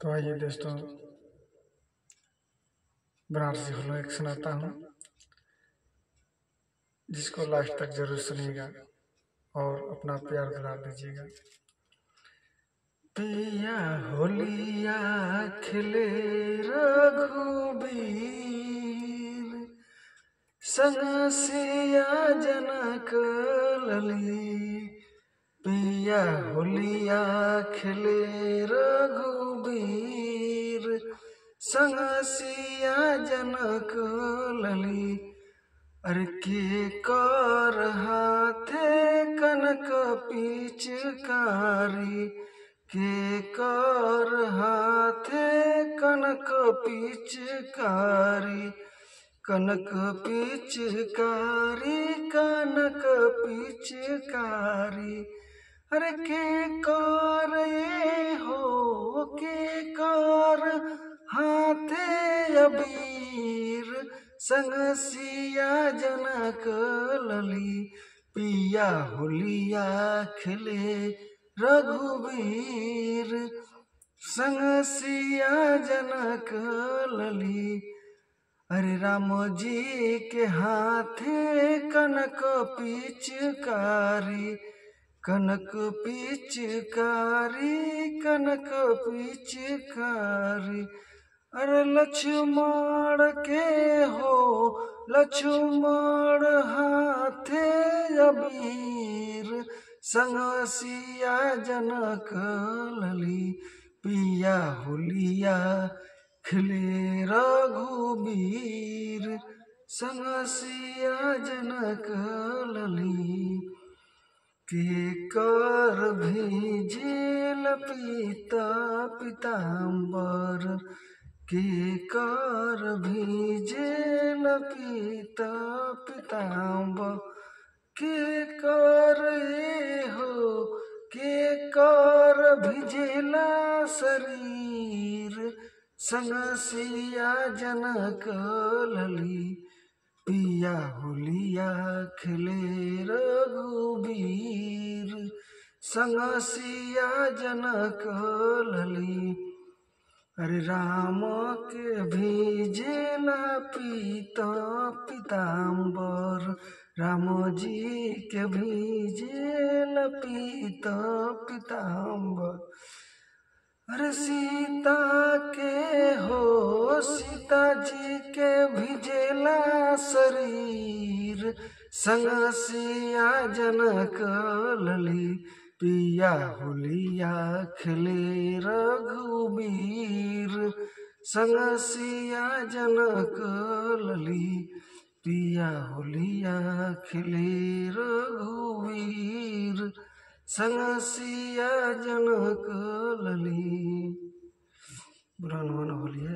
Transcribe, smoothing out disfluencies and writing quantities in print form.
तो आइए दोस्तों, बनारसी होलो एक सुनाता हूँ, जिसको लास्ट तक जरूर सुनिएगा और अपना प्यार दिला दीजिएगा। पिया होलिया खिले रघुबीर, संग सिया जनक लली। पिया होलिया खिले रघुबीर, संग सिया जनक लली। अरे के कर हाथे कनक पिचकारी, के कर हाथे कनक पिचकारी। कनक पिचकारी, कनक पिचकारी। अरे के कर ये हो, के कर हाथे अबीर, संग सिया जनक लली। पिया होलिया खिले रघुबीर, संग सिया जनक लली। अरे राम जी के हाथे कनक पिचकारी, कनक पिचकारी, कनक पिचकारी। अरे लक्ष्मण के हो, लक्ष्मण हाथे अबीर, संग सिया जनक लली। पिया होलिया खिले रघुबीर, संग सिया जनक लली। के कर भीजिल पीता पीताम्बर, के कर भीजिल पीता पीताम्बर। के कर ये हो, के कर भिजिला शरीर, संग सिया जनक लली। पिया होलिया खिले रघुबीर, संग सिया जनक लली। अरे राम के भीजेला पीता पीताम्बर, राम जी के भीजेला पीता पीताम्बर। अरे सीता के हो, सीता जी के भिजेला शरीर, संग सिया जनक लली। पिया होलिया खिले रघुबीर, संग सिया जनक लली। पिया होलिया खिले रघुबीर, संग सिया जनक लली। बुरा न होलिया।